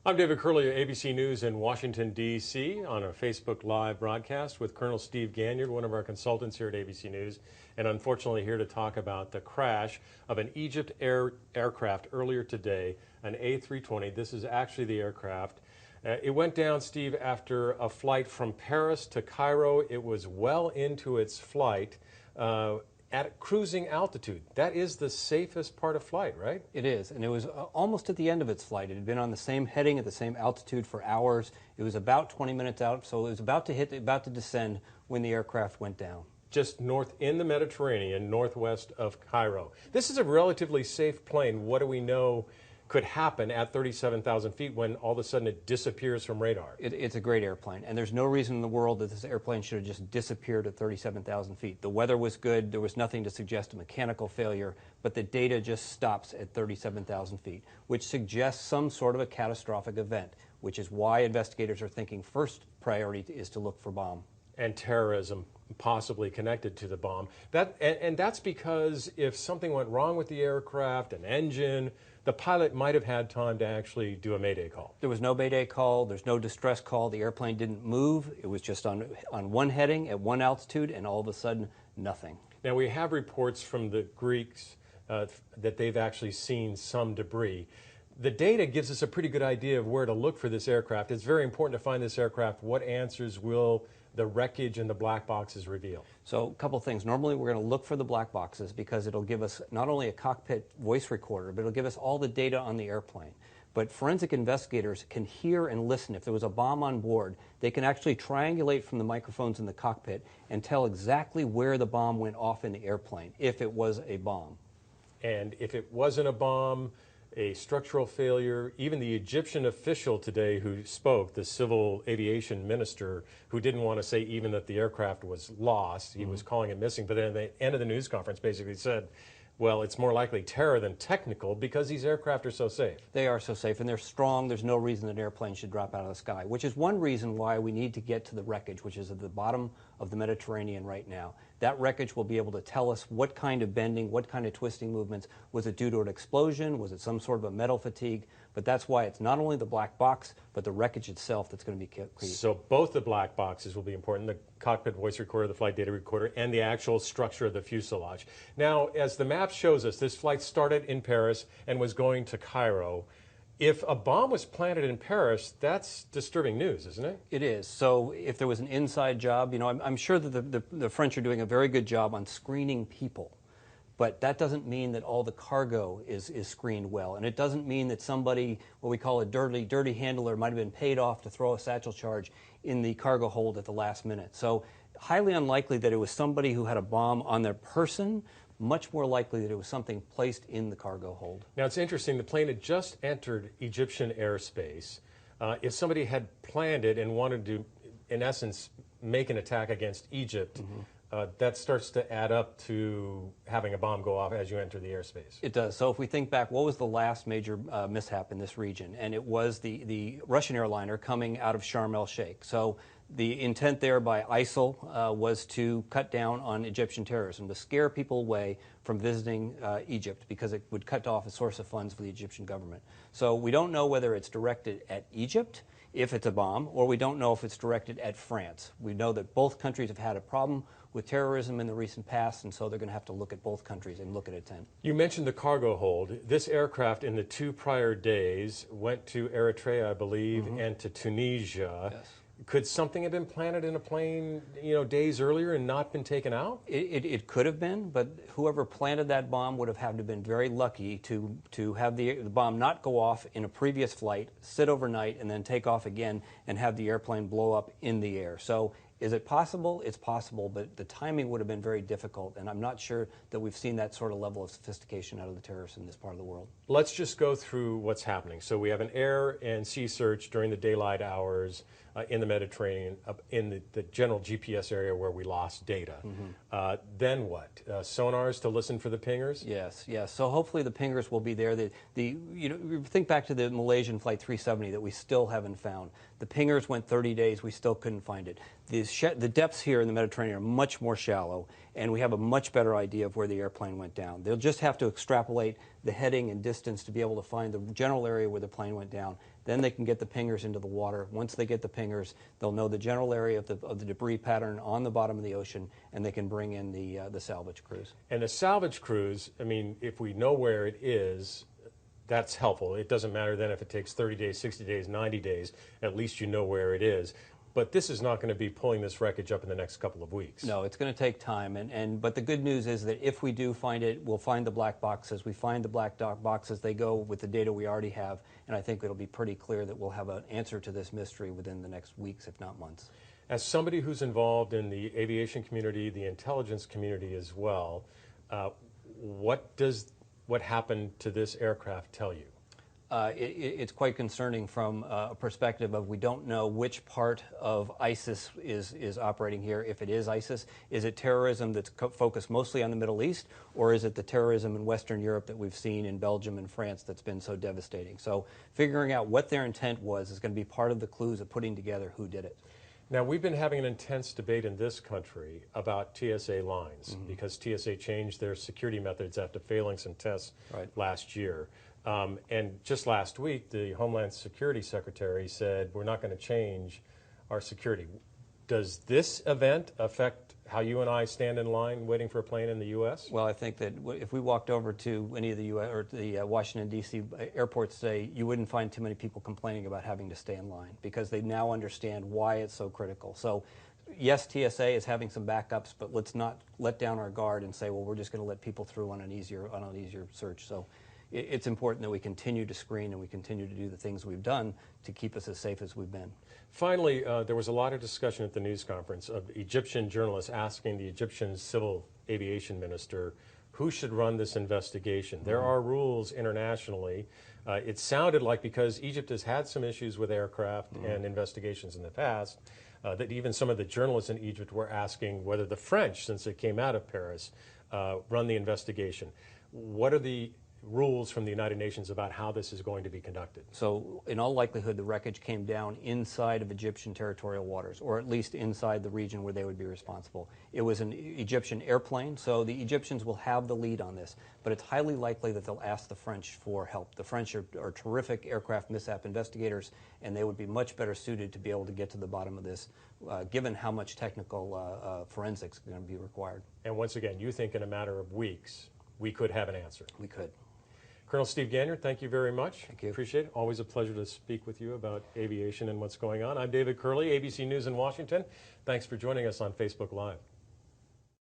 I'm David Curley of ABC News in Washington, D.C. on a Facebook Live broadcast with Colonel Steve Ganyard, one of our consultants here at ABC News, and unfortunately here to talk about the crash of an EgyptAir aircraft earlier today, an A320. This is actually the aircraft. It went down, Steve, after a flight from Paris to Cairo. It was well into its flight. At cruising altitude. That is the safest part of flight, right? It is, and it was almost at the end of its flight. It had been on the same heading at the same altitude for hours. It was about 20 minutes out, so it was about to descend when the aircraft went down. Just north in the Mediterranean, northwest of Cairo. This is a relatively safe plane. What do we know could happen at 37,000 feet when all of a sudden it disappears from radar? It's a great airplane, and there's no reason in the world that this airplane should have just disappeared at 37,000 feet. The weather was good. There was nothing to suggest a mechanical failure, but the data just stops at 37,000 feet, which suggests some sort of a catastrophic event, which is why investigators are thinking first priority is to look for bomb. And terrorism possibly connected to the bomb. And that's because if something went wrong with the aircraft, an engine, the pilot might have had time to actually do a mayday call. There was no mayday call. There's no distress call. The airplane didn't move. It was just on one heading at one altitude, and all of a sudden, nothing. Now, we have reports from the Greeks that they've actually seen some debris. The data gives us a pretty good idea of where to look for this aircraft. It's very important to find this aircraft. What answers will the wreckage and the black boxes reveal? So a couple things. Normally we're going to look for the black boxes because it'll give us not only a cockpit voice recorder, but it'll give us all the data on the airplane. But forensic investigators can hear and listen. If there was a bomb on board, they can actually triangulate from the microphones in the cockpit and tell exactly where the bomb went off in the airplane, if it was a bomb. And if it wasn't a bomb, a structural failure, even the Egyptian official today who spoke, the civil aviation minister, who didn't want to say even that the aircraft was lost, he was calling it missing, but then at the end of the news conference basically said, well, it's more likely terror than technical because these aircraft are so safe. They are so safe, and they're strong. There's no reason an airplane should drop out of the sky, which is one reason why we need to get to the wreckage, which is at the bottom of the Mediterranean right now. That wreckage will be able to tell us what kind of bending, what kind of twisting movements. Was it due to an explosion? Was it some sort of a metal fatigue? But that's why it's not only the black box, but the wreckage itself that's going to be key. So both the black boxes will be important, the cockpit voice recorder, the flight data recorder, and the actual structure of the fuselage. Now, as the map shows us, this flight started in Paris and was going to Cairo. If a bomb was planted in Paris, that's disturbing news, isn't it? It is. So if there was an inside job, you know, I'm sure that the French are doing a very good job on screening people. But that doesn't mean that all the cargo is screened well. And it doesn't mean that somebody, what we call a dirty handler, might have been paid off to throw a satchel charge in the cargo hold at the last minute. So highly unlikely that it was somebody who had a bomb on their person, much more likely that it was something placed in the cargo hold. Now, it's interesting. The plane had just entered Egyptian airspace. If somebody had planned it and wanted to, in essence, make an attack against Egypt, that starts to add up to having a bomb go off as you enter the airspace. It does. So if we think back, what was the last major mishap in this region? And it was the Russian airliner coming out of Sharm el-Sheikh. So the intent there by ISIL was to cut down on Egyptian terrorism, to scare people away from visiting Egypt because it would cut off a source of funds for the Egyptian government. So we don't know whether it's directed at Egypt, if it's a bomb, or we don't know if it's directed at France. We know that both countries have had a problem with terrorism in the recent past, and so they're going to have to look at both countries and look at intent. You mentioned the cargo hold. This aircraft in the 2 prior days went to Eritrea, I believe, and to Tunisia. Yes. Could something have been planted in a plane, days earlier and not been taken out? It could have been, but whoever planted that bomb would have had to have been very lucky to have the bomb not go off in a previous flight, sit overnight, and then take off again and have the airplane blow up in the air. So is it possible? It's possible, but the timing would have been very difficult, and I'm not sure that we've seen that sort of level of sophistication out of the terrorists in this part of the world. Let's just go through what's happening. So we have an air and sea search during the daylight hours in the Mediterranean, in the general GPS area where we lost data. Then what? Sonars to listen for the pingers? Yes. So hopefully the pingers will be there. Think back to the Malaysian Flight 370 that we still haven't found. The pingers went 30 days. We still couldn't find it. The depths here in the Mediterranean are much more shallow, and we have a much better idea of where the airplane went down. They'll just have to extrapolate the heading and distance to be able to find the general area where the plane went down. Then they can get the pingers into the water. Once they get the pingers, they'll know the general area of the debris pattern on the bottom of the ocean, and they can bring in the salvage crews. And the salvage crews, I mean, if we know where it is, that's helpful. It doesn't matter then if it takes 30 days, 60 days, 90 days, at least you know where it is. But this is not going to be pulling this wreckage up in the next couple of weeks. No, it's going to take time. But the good news is that if we do find it, we'll find the black boxes. We find the black boxes, they go with the data we already have, and I think it'll be pretty clear that we'll have an answer to this mystery within the next weeks, if not months. As somebody who's involved in the aviation community, the intelligence community as well, what happened to this aircraft tell you? It's quite concerning from a perspective of we don't know which part of ISIS is operating here. If it is ISIS, is it terrorism that's focused mostly on the Middle East, or is it the terrorism in Western Europe that we've seen in Belgium and France that's been so devastating? So figuring out what their intent was is going to be part of the clues of putting together who did it. Now, we've been having an intense debate in this country about TSA lines because TSA changed their security methods after failing some tests last year. And just last week, the Homeland Security Secretary said, we're not going to change our security. Does this event affect how you and I stand in line waiting for a plane in the U.S.? Well, I think that if we walked over to any of the U.S. or the Washington, D.C. airports today, you wouldn't find too many people complaining about having to stay in line because they now understand why it's so critical. So, yes, TSA is having some backups, but let's not let down our guard and say, well, we're just going to let people through on an easier search. So, it's important that we continue to screen and we continue to do the things we've done to keep us as safe as we've been. Finally, there was a lot of discussion at the news conference of Egyptian journalists asking the Egyptian civil aviation minister who should run this investigation. There are rules internationally. It sounded like because Egypt has had some issues with aircraft and investigations in the past, that even some of the journalists in Egypt were asking whether the French, since it came out of Paris, run the investigation. What are the rules from the United Nations about how this is going to be conducted? So in all likelihood, the wreckage came down inside of Egyptian territorial waters, or at least inside the region where they would be responsible. It was an Egyptian airplane, so the Egyptians will have the lead on this, but it's highly likely that they'll ask the French for help. The French are terrific aircraft mishap investigators, and they would be much better suited to be able to get to the bottom of this, given how much technical forensics is going to be required. And once again, you think in a matter of weeks, we could have an answer? We could. Colonel Steve Ganyard, thank you very much. Thank you. Appreciate it. Always a pleasure to speak with you about aviation and what's going on. I'm David Curley, ABC News in Washington. Thanks for joining us on Facebook Live.